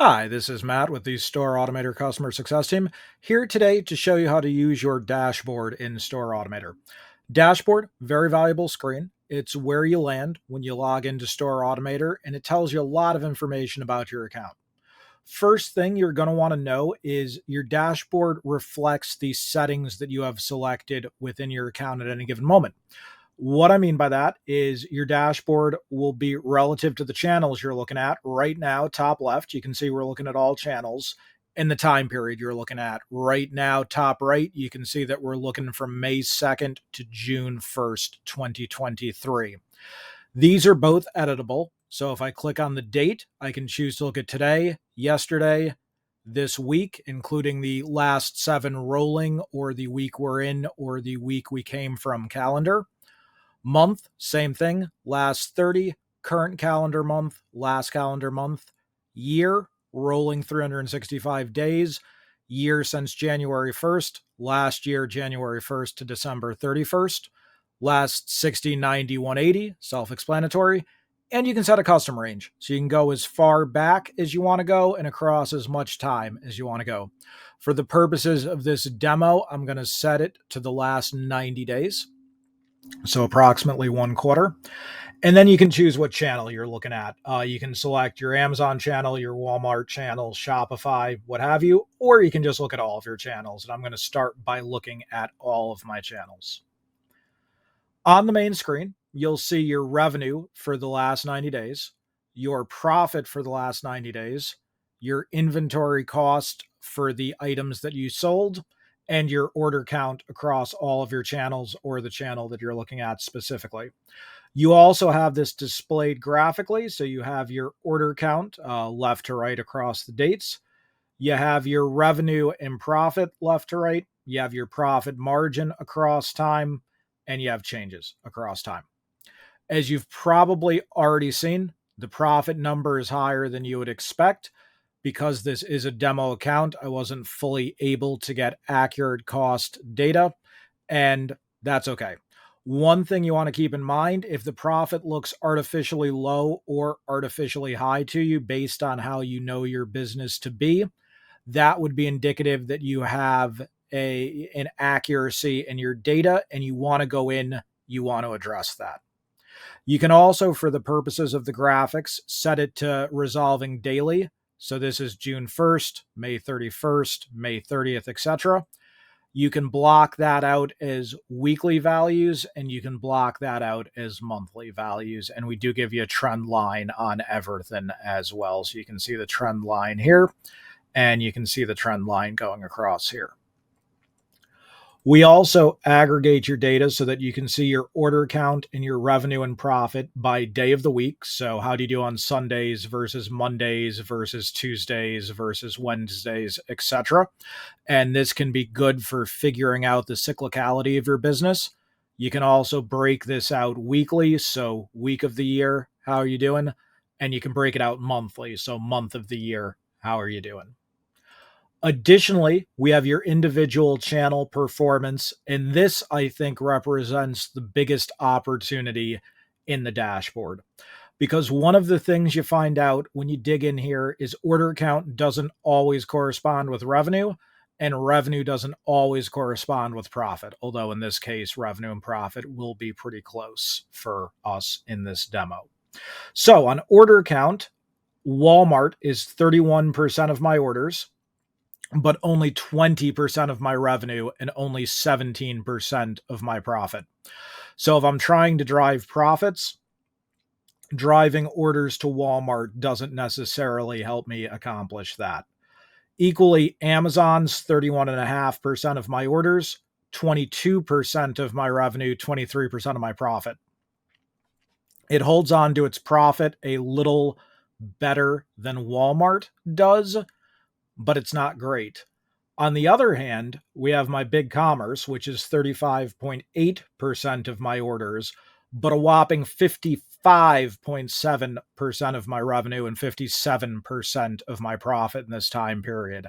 Hi, this is Matt with the StoreAutomator Customer Success Team, here today to show you how to use your dashboard in StoreAutomator. Dashboard, very valuable screen. It's where you land when you log into StoreAutomator, and it tells you a lot of information about your account. First thing you're going to want to know is your dashboard reflects the settings that you have selected within your account at any given moment. What I mean by that is your dashboard will be relative to the channels you're looking at right now. Top left, you can see we're looking at all channels in the time period you're looking at right now. Top right, you can see that we're looking from May 2nd to June 1st, 2023. These are both editable. So if I click on the date, I can choose to look at today, yesterday, this week, including the last 7 rolling, or the week we're in, or the week we came from calendar. Month, same thing. Last 30, current calendar month, last calendar month. Year, rolling 365 days. Year since January 1st, last year, January 1st to December 31st. Last 60, 90, 180, self-explanatory. And you can set a custom range. So you can go as far back as you want to go and across as much time as you want to go. For the purposes of this demo, I'm going to set it to the last 90 days. So approximately 1/4. And then you can choose what channel you're looking at. You can select your Amazon channel, your Walmart channel, Shopify, what have you, or you can just look at all of your channels. And I'm going to start by looking at all of my channels. On the main screen, you'll see your revenue for the last 90 days, your profit for the last 90 days, your inventory cost for the items that you sold, and your order count across all of your channels or the channel that you're looking at specifically. You also have this displayed graphically. So you have your order count left to right across the dates. You have your revenue and profit left to right. You have your profit margin across time, and you have changes across time. As you've probably already seen, the profit number is higher than you would expect. Because this is a demo account, I wasn't fully able to get accurate cost data, and that's okay. One thing you want to keep in mind, if the profit looks artificially low or artificially high to you based on how you know your business to be, that would be indicative that you have an accuracy in your data and you want to go in, you want to address that. You can also, for the purposes of the graphics, set it to resolving daily. So this is June 1st, May 31st, May 30th, etc. You can block that out as weekly values, and you can block that out as monthly values. And we do give you a trend line on everything as well. So you can see the trend line here, and you can see the trend line going across here. We also aggregate your data so that you can see your order count and your revenue and profit by day of the week. So how do you do on Sundays versus Mondays versus Tuesdays versus Wednesdays, etc. And this can be good for figuring out the cyclicality of your business. You can also break this out weekly. So week of the year, how are you doing? And you can break it out monthly. So month of the year, how are you doing? Additionally, we have your individual channel performance, and this, I think, represents the biggest opportunity in the dashboard. Because one of the things you find out when you dig in here is order count doesn't always correspond with revenue, and revenue doesn't always correspond with profit. Although in this case, revenue and profit will be pretty close for us in this demo. So on order count, Walmart is 31% of my orders, but only 20% of my revenue and only 17% of my profit. So if I'm trying to drive profits, driving orders to Walmart doesn't necessarily help me accomplish that. Equally, Amazon's 31.5% of my orders, 22% of my revenue, 23% of my profit. It holds on to its profit a little better than Walmart does, but it's not great. On the other hand, we have my big commerce, which is 35.8% of my orders, but a whopping 55.7% of my revenue and 57% of my profit in this time period.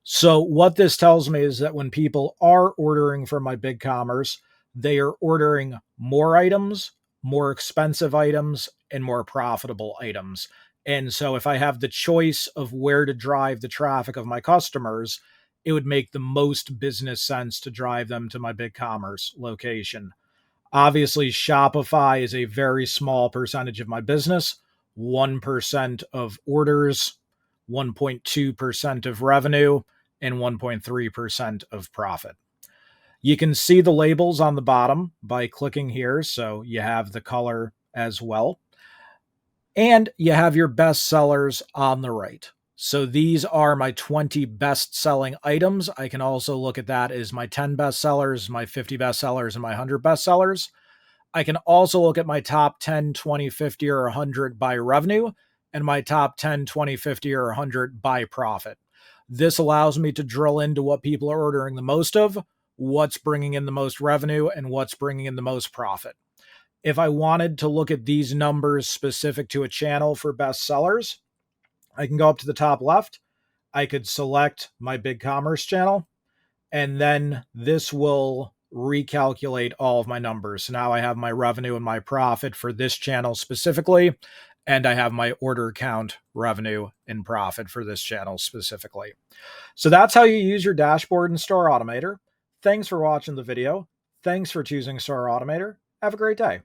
So what this tells me is that when people are ordering from my big commerce, they are ordering more items, more expensive items, and more profitable items. And so if I have the choice of where to drive the traffic of my customers, it would make the most business sense to drive them to my BigCommerce location. Obviously, Shopify is a very small percentage of my business, 1% of orders, 1.2% of revenue, and 1.3% of profit. You can see the labels on the bottom by clicking here, so you have the color as well. And you have your best sellers on the right. So these are my 20 best selling items. I can also look at that as my 10 best sellers, my 50 best sellers, and my 100 best sellers. I can also look at my top 10, 20, 50, or 100 by revenue and my top 10, 20, 50, or 100 by profit. This allows me to drill into what people are ordering the most of, what's bringing in the most revenue, and what's bringing in the most profit. If I wanted to look at these numbers specific to a channel for best sellers, I can go up to the top left. I could select my BigCommerce channel, and then this will recalculate all of my numbers. So now I have my revenue and my profit for this channel specifically, and I have my order count, revenue, and profit for this channel specifically. So that's how you use your dashboard in StoreAutomator. Thanks for watching the video. Thanks for choosing StoreAutomator. Have a great day.